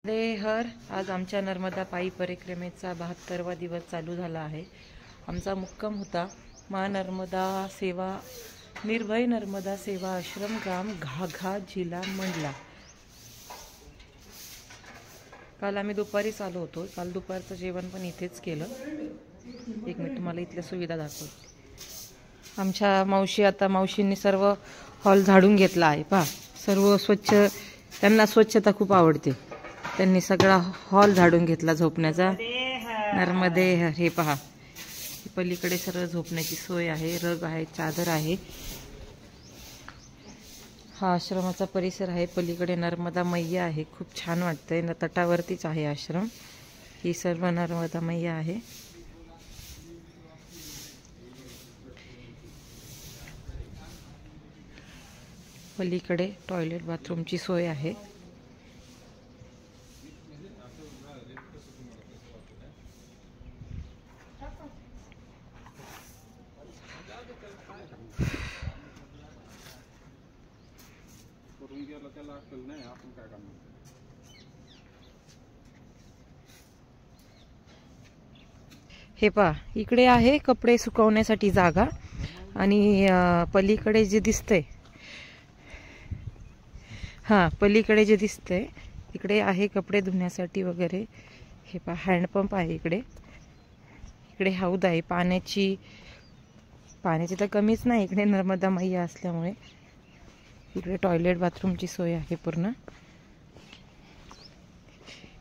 हर आज आमच्या नर्मदा पायी परिक्रमेचा 72वा दिवस चालू झाला आहे। आमचा मुक्काम होता नर्मदा सेवा निर्भय नर्मदा सेवा आश्रम ग्राम घाघा जिल्हा मंडला। काल आम्ही दुपारीच आलो होतो। काल दुपारचं जेवण पण इथेच केलं। एक मिनिट तुम्हाला इथल्या सुविधा दाखवते। आमच्या मावशींनी सर्व हॉल झाडून घेतला आहे। पहा सर्व स्वच्छ, त्यांना स्वच्छता खूप आवडते। त्यांनी सगळा हॉल झाडून घेतला झोपण्याचा। नर्मदे हे पहा, पलीकडे सर्व झोपण्याची सोय आहे, रग आहे, चादर आहे। हा आश्रमाचा परिसर आहे। पलीकडे नर्मदा मैया आहे, खूप छान वाटतंय। तटावरतीच आहे आश्रम। ही सर्व नर्मदा मैया आहे। पलीकडे टॉयलेट बाथरूमची सोय आहे। हे पहा, इकडे आहे कपडे सुकवण्यासाठी जागा आणि पलीकडे जे दिसतंय, पलीकडे जे दिसतंय इकडे आहे कपडे धुण्यासाठी वगैरे। हे पहा, हँडपंप आहे इकडे। इकडे हौद आहे पाण्याची तर कमीच नाही इकडे नर्मदा मैया असल्यामुळे। इकडे टॉयलेट बाथरूमची सोय आहे पूर्ण।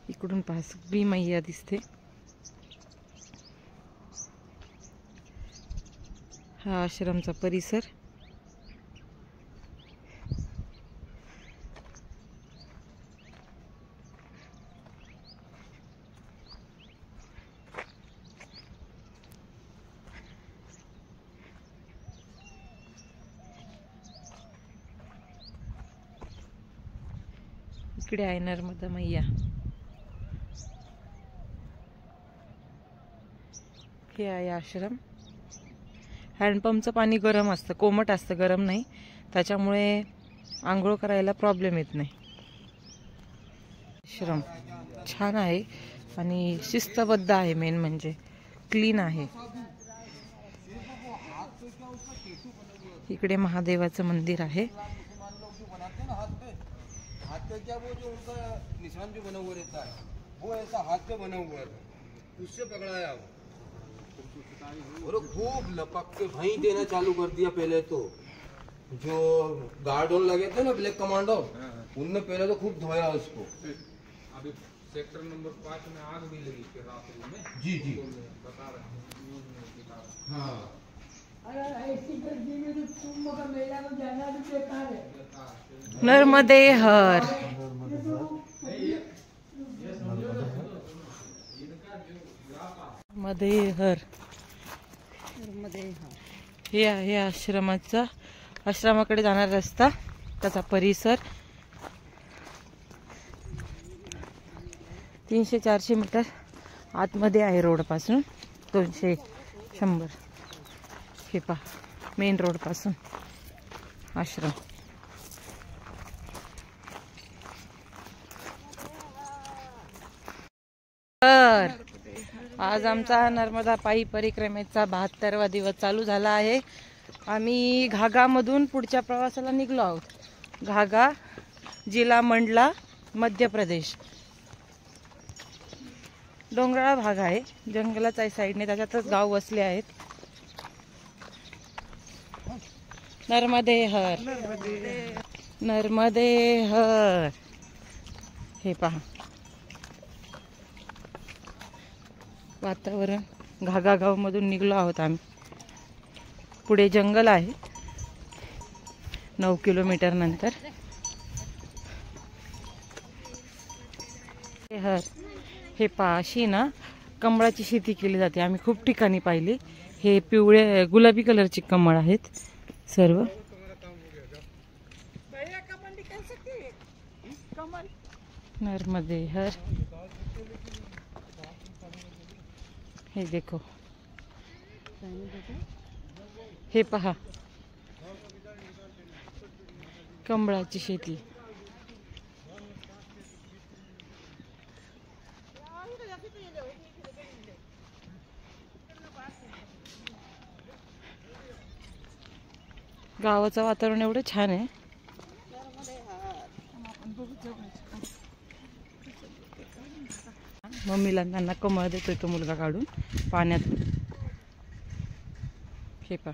इकडून पहा सगळी मैया दिसते। हा आश्रमचा परिसर। इकडे आहे नर्मदा मैया। हे आहे आश्रम। हँडपंपचं पाणी गरम असतं, कोमट असतं, गरम नाही। त्याच्यामुळे आंघोळ करायला प्रॉब्लेम येत नाही। आश्रम छान आहे आणि शिस्तबद्ध आहे। मेन म्हणजे क्लीन आहे। इकडे महादेवाचं मंदिर आहे। हाथ पे क्या वो जो उनका निशान जो बना हुआ रहता है वो ऐसा हाथ पे बना हुआ है, उससे पकड़ाया वो। और खूब लपक के भाई देना चालू कर दिया। पहले तो जो गार्ड ऑन लगे थे ना ब्लैक कमांडो, उनने पहले तो खूब धोया उसको। अभी सेक्टर नंबर 5 में आग भी लगी थी रात में। जी जी बता रहे। हाँ नर्मदे हर। हे आहे आश्रमाकडे जाणारा रस्ता, त्याचा परिसर। 300-400 मीटर आतमध्ये आहे रोड पासून। 200-100 हे पहा मेन रोड पासून आश्रम। आज आमचा नर्मदा पायी परिक्रमेचा 72वा दिवस चालू झाला आहे। आम्ही घाघामधून पुढच्या प्रवासाला निघलो आहोत। घाघा जिल्हा मंडला, मध्य प्रदेश। डोंगराळ भाग आहे, जंगलाच आहे साईडने, त्याच्यातच गाव वसले आहेत। नर्मदे हर, नर्मदे हर। हे पहा वातावरण। घाघा गाव मधून निघलो आहोत आम्ही। पुढे जंगल आहे 9 किलोमीटर नंतर। हे पहा, अशी ना कमळाची शेती केली जाते। आम्ही खूप ठिकाणी पाहिली। हे पिवळे गुलाबी कलरचे कमळ आहेत सर्व। नर्मदे हर। हे देखो, हे पहा कमळाची शेती। गावाचं वातावरण एवढं छान आहे. मम्मीला त्यांना कमळ देतोय तो मुलगा काढून पाण्यात. हे पा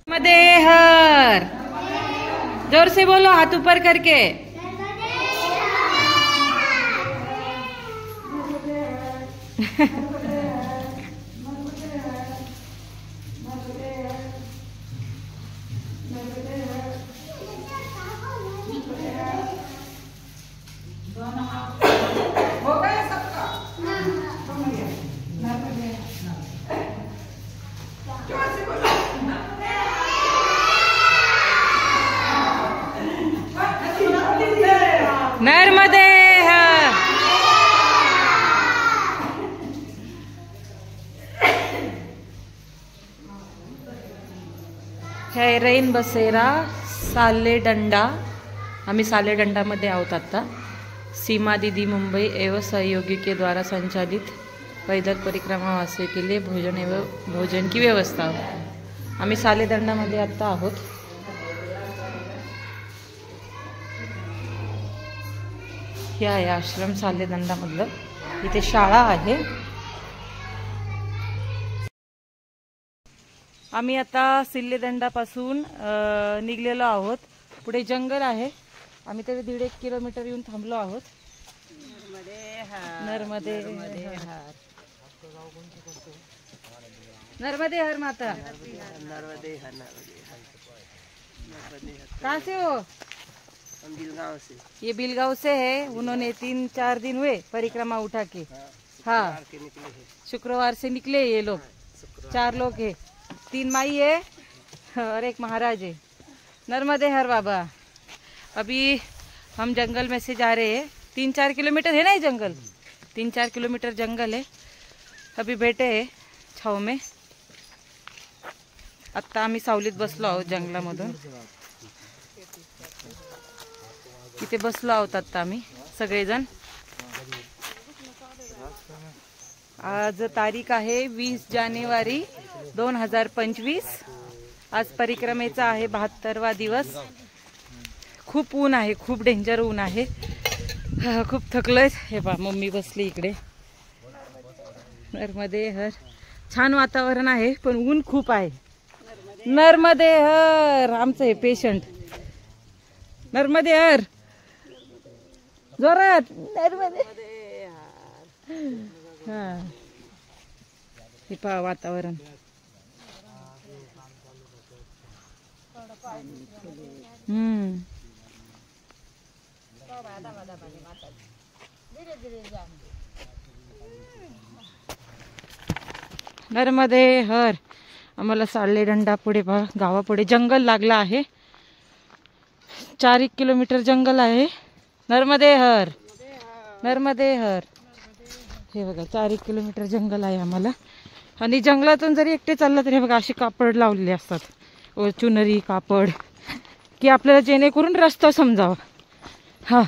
मध्ये हर जोर से बोलो, हाथ ऊपर करके. नर्मदे हर. हे रैन बसेरा सालेदंडा. आम्ही सालेदंडामध्ये आहोत आता. सीमा दीदी मुंबई एवं सहयोगी के द्वारा संचालित पैदल परिक्रमा वासी के लिए भोजन की व्यवस्था. आम्ही सालेदंडामध्ये आता आहोत. हे आहे आश्रम सालेदंडामधलं. इथे शाळा आहे. आम्ही आता सिल्लेदंडापासून निघलेलो आहोत. पुढे जंगल आहे. आम्ही तरी 1.5 किलोमीटर येऊन थांबलो आहोत. नर्मदे हर. नर्मदे हर माता. नर्मदे हर. कहाँ से हो? हम बिलगांव से. ये बिलगांव से है. उन्होंने 3-4 दिन हुए परिक्रमा उठा के. हाँ, शुक्रवार से निकले ये लोग. 4 लोग है. 3 माई है और 1 महाराज है. नर्मदे हर बाबा. अभी हम जंगल में से जा रहे हैं. 3-4 किलोमीटर है ना ये जंगल. 3-4 किलोमीटर जंगल है. अभी बैठे है छाव में. आता आम्ही सावलीत बसलो आहोत जंगलामधून. इथे बसलो आहोत आता आम्ही सगळेजण. आज तारीख आहे 20 जानेवारी 2025. आज परिक्रमेचा आहे 72वा दिवस. खूप ऊन आहे, खूप डेंजर ऊन आहे. खूप थकलोय. हे पहा मम्मी बसली इकडे. नर्मदे हर. छान वातावरण आहे पण ऊन खूप आहे. नर्मदे हर. आमचं हे पेशंट. नर्मदे हर. जोरात. नर्मदे. हा, हे पहा वातावरण. नर्मदे हर. आम्हाला सालेदंडा पुढे पहा गावापुढे जंगल लागला आहे. 4 किलोमीटर जंगल आहे. नर्मदे हर. नर्मदे हर. हे बघा 4 किलोमीटर जंगल आहे आम्हाला. आणि जंगलातून जरी एकटे चाललं तरी बघा असे कापड लावलेले असतात. चुनरी कापड की आपल्याला जेणेकरून रस्ता समजावा. हा,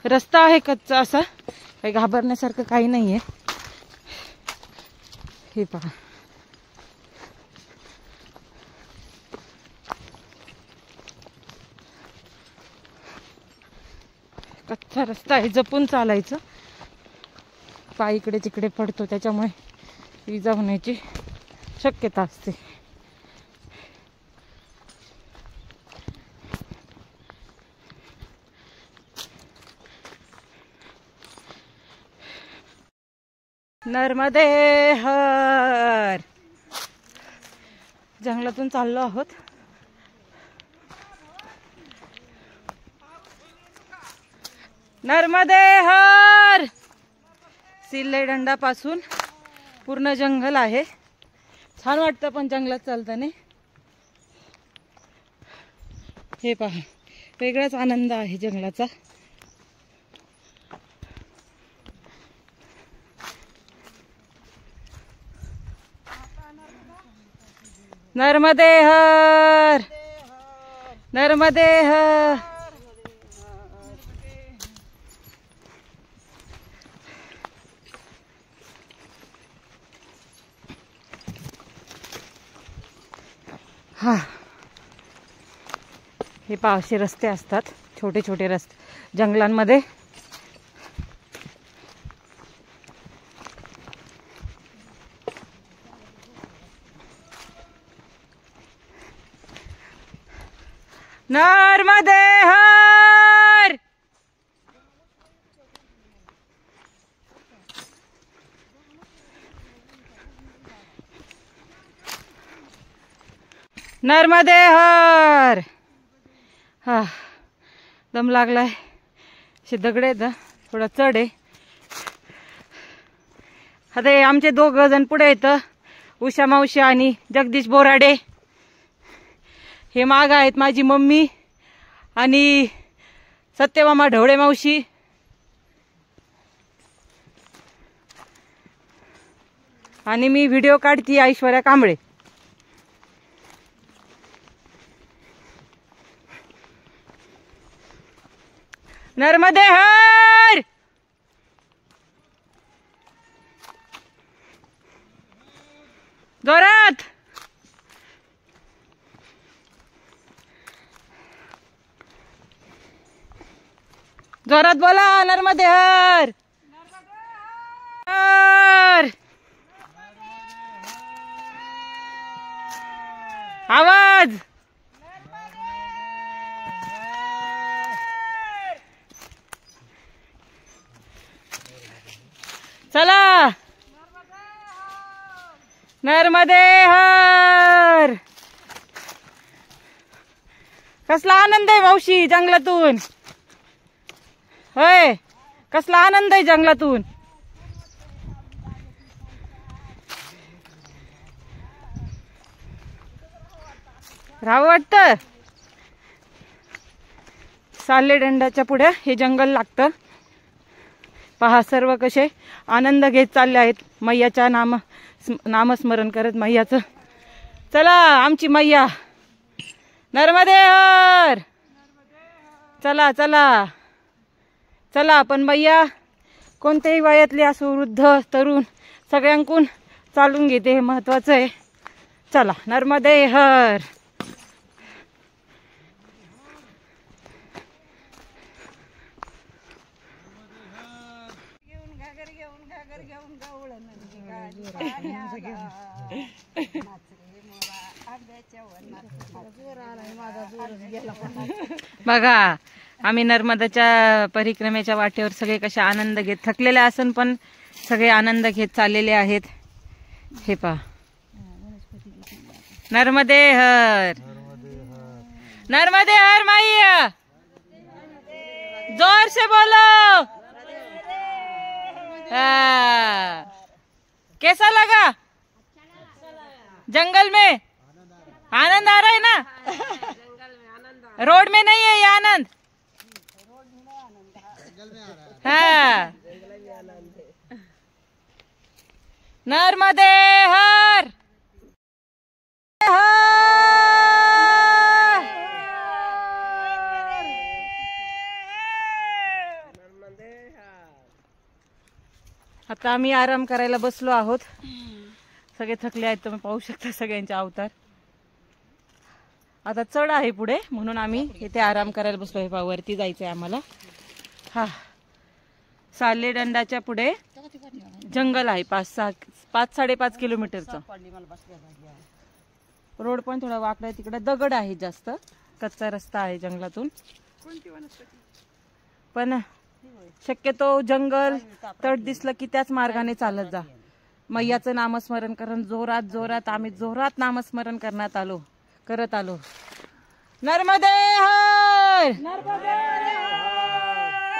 रस्ता आहे कच्चा असा. काही घाबरण्यासारखं काही नाहीये. हे पहा कच्चा रस्ता आहे. जपून चालायचं. पाय इकडे तिकडे पडतो त्याच्यामुळे इजा होण्याची शक्यता असते. नर्मदे हर. जंगलातून चाललो आहोत. नर्मदे हर. सिल्लेदंडा पासून पूर्ण जंगल आहे. छान वाटतं पण जंगलात चालताना. हे पहा वेगळाच आनंद आहे जंगलाचा. नर्मदे हर. नर्मदे हर. हा, हे असे रस्ते असतात, छोटे छोटे रस्ते जंगलांमध्ये. नर्मदे हर. नर्मदे हर. हा, दम लागलाय. असे दगड आहेत, थोडा चढ आहे. आता हे आमचे 2 जण पुढे येत, उषा मावशी आणि जगदीश बोराडे. हे माग आहेत माझी मम्मी आणि सत्यमामा ढवळे मावशी. आणि मी व्हिडिओ काढती ऐश्वर्या कांबळे. नर्मदे हर. जोरात. जोरात बोला. नर्मदे हर. हर. आवाज. चला. नर्मदे हर. कसला आनंद आहे मावशी जंगलातून. होय, कसला आनंद आहे जंगलातून. राहावं वाटतं. साल्लेडंडाच्या पुढे हे जंगल लागतं. पहा सर्व कसे आनंद घेत चालले आहेत, मैयाच्या नामस्मरण करत मैयाचं. चला आमची मैया. नर्मदे हर. चला चला चला. पण मैया कोणत्याही वयातली असो, वृद्ध तरुण सगळ्यांकून चालून घेते, हे महत्वाचं आहे. चला. नर्मदे हर. बघा आम्ही नर्मदाच्या परिक्रमेच्या वाटेवर सगळे कसे आनंद घेत, थकलेले असून पण सगळे आनंद घेत चाललेले आहेत. हे पहा. नर्मदे हर. नर्मदे हर मैया. जोर से बोलो. कैसा लगा जंगल में? आनंद आ रहा है ना? रोड में नहीं है ये आनंद. हाँ. नर्मदे हर. आता आम्ही आराम करायला बसलो आहोत. सगळे थकले आहेत, तुम्ही पाहू शकता सगळ्यांचे अवतार. आता चढ आहे पुढे म्हणून आम्ही इथे आराम करायला बसलो. हे पहा वरती जायचंय आम्हाला. हा, साल्लेडंडाच्या पुढे जंगल आहे 5-5.5 किलोमीटरचं. रोड पण थोडा वाकडा आहे, तिकडे दगड आहे जास्त, कच्चा रस्ता आहे जंगलातून. पण शक्यतो जंगल तट दिसलं की त्याच मार्गाने चालत जा. मैयाचं नामस्मरण करून जोरात जोरात आम्ही जोरात नामस्मरण करत आलो. नर्मदे हर.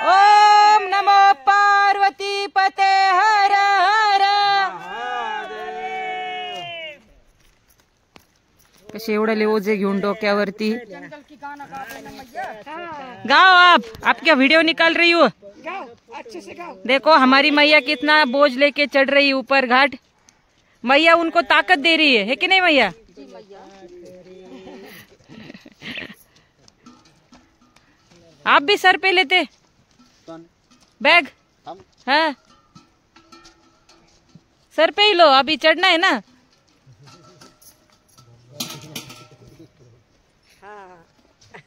ओम नमो पार्वती पते हर हर. कसे एवढे ओझे घेऊन डोक्यावरती. गाओ आप क्या वीडियो निकाल रही हो? अच्छे से गाओ. देखो हमारी मैया कितना बोझ लेके चढ़ रही है ऊपर घाट. मैया उनको ताकत दे रही है कि नहीं मैया? आप भी सर पे लेते बैग? हाँ, सर पे ही लो, अभी चढ़ना है ना.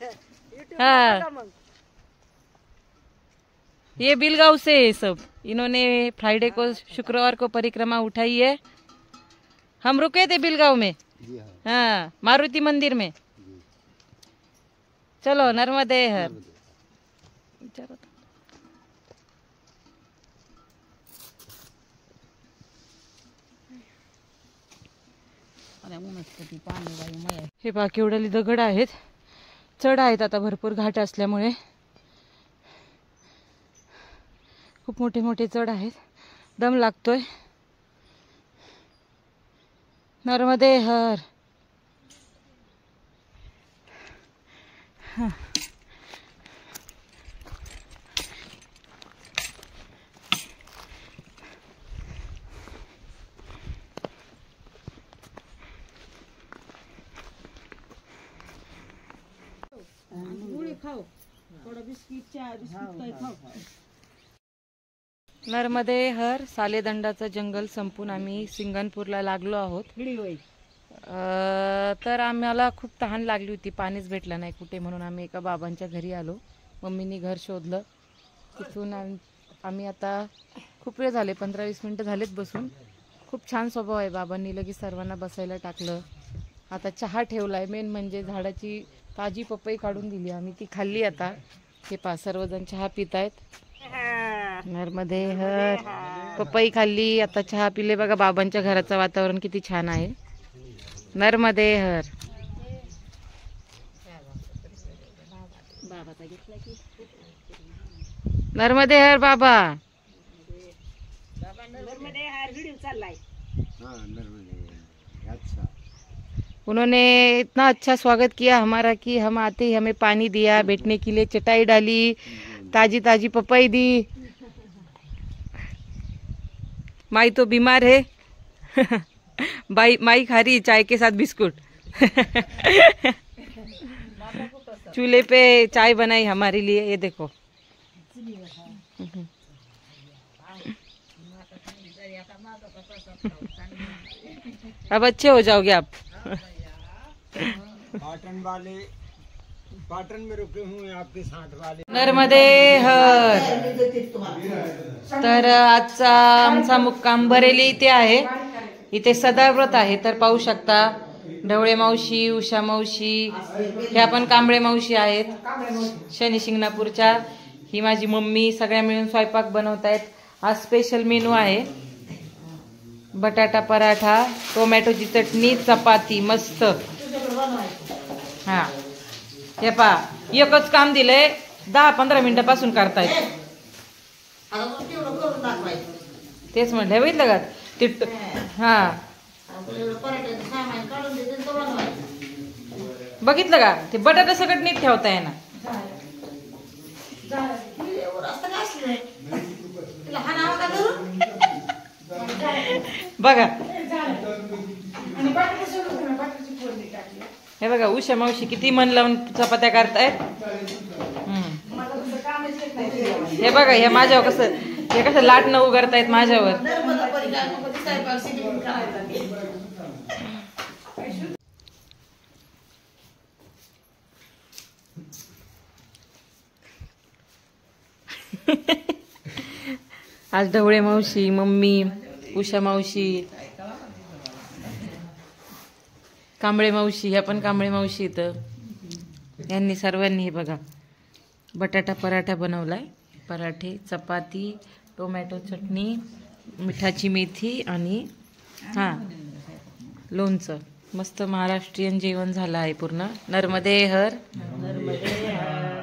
हाँ, ये बिलगांव से है सब। इन्होंने फ्राइडे को, शुक्रवार को परिक्रमा उठाई है। हम रुके थे बिलगांव में। हाँ, मारुति मंदिर में। चलो नर्मदे हर। चलो हे पहा केवढ्याली दगड आहेत, चढ आहेत आता भरपूर घाट असल्यामुळे खूप मोठे मोठे चढ आहेत, दम लागतोय। नर्मदे हर। नर्मदे हर सालेदंडाचं जंगल संपून आम्ही सिंगणपूरला लागलो आहोत। तर आम्हाला खूप तहान लागली होती, पाणीच भेटलं नाही कुठे, म्हणून आम्ही एका बाबांच्या घरी आलो। मम्मीनी घर शोधलं, तिथून आम्ही आता खूप वेळ झाले, 15-20 मिनिटं झालेत बसून। खूप छान स्वभाव आहे बाबांनी, लगेच सर्वांना बसायला टाकलं। आता चहा ठेवलाय, मेन म्हणजे झाडाची ताजी पपई काढून दिली आम्ही, ती खाल्ली आता। हे पहा सर्वजण चहा पित आहेत। नर्मदे हर। पपई खाल्ली, आता चहा पिले। बघा बाबांच्या घराचं वातावरण किती छान आहे। नर्मदे हर। नर्मदे हर बाबा। उन्होंने इतना अच्छा स्वागत किया हमारा कि हम आते ही हमें पानी दिया, बैठने के लिए चटाई डाली, ताजी ताजी पपई दी। माई तो बीमार है माई खा रही चाय के साथ बिस्कुट चूल्हे पे चाय बनाई हमारे लिए, ये देखो। अब अच्छे हो जाओगे आप। पाटन में रुके हुए आपके साथ वाले। नर्मदे हर। तर आजचा आमचा मुक्काम बरेली इथे आहे। इथे सदाव्रत आहे, तर पाहू शकता ढवळे मावशी, उषा मावशी, ह्या पण कांबळे मावशी आहेत शनी शिंगणापूरच्या। ही माझी मम्मी, सगळ्या मिळून स्वयंपाक बनवतायत। आज स्पेशल मेनू आहे बटाटा पराठा, टोमॅटोची चटणी, चपाती मस्त। हा हे पहा, एकच काम दिलंय, 10-15 मिनिटापासून करतायत। तेच म्हटलं बघितलं का ते। हा बघितलं का, ते बटाटा सगळं नीट ठेवताय ना। बघा हे बघा उषा मावशी किती मन लावून चपात्या करतायत। हे बघा हे माझ्यावर कसं, हे कसं लाटणं उगारतायत माझ्यावर। आज ढवळे मावशी, मम्मी, उषा मावशी, कांबळे मावशी, ह्या पण कांबळे मावशी इथं, यांनी सर्वांनी हे बघा बटाटा पराठा बनवलाय। पराठे, चपाती, टोमॅटो चटणी, मिठाची मेथी आणि हा लोणचं। मस्त महाराष्ट्रीयन जेवण झालं आहे पूर्ण। नर्मदे हर। नर्मदे हर।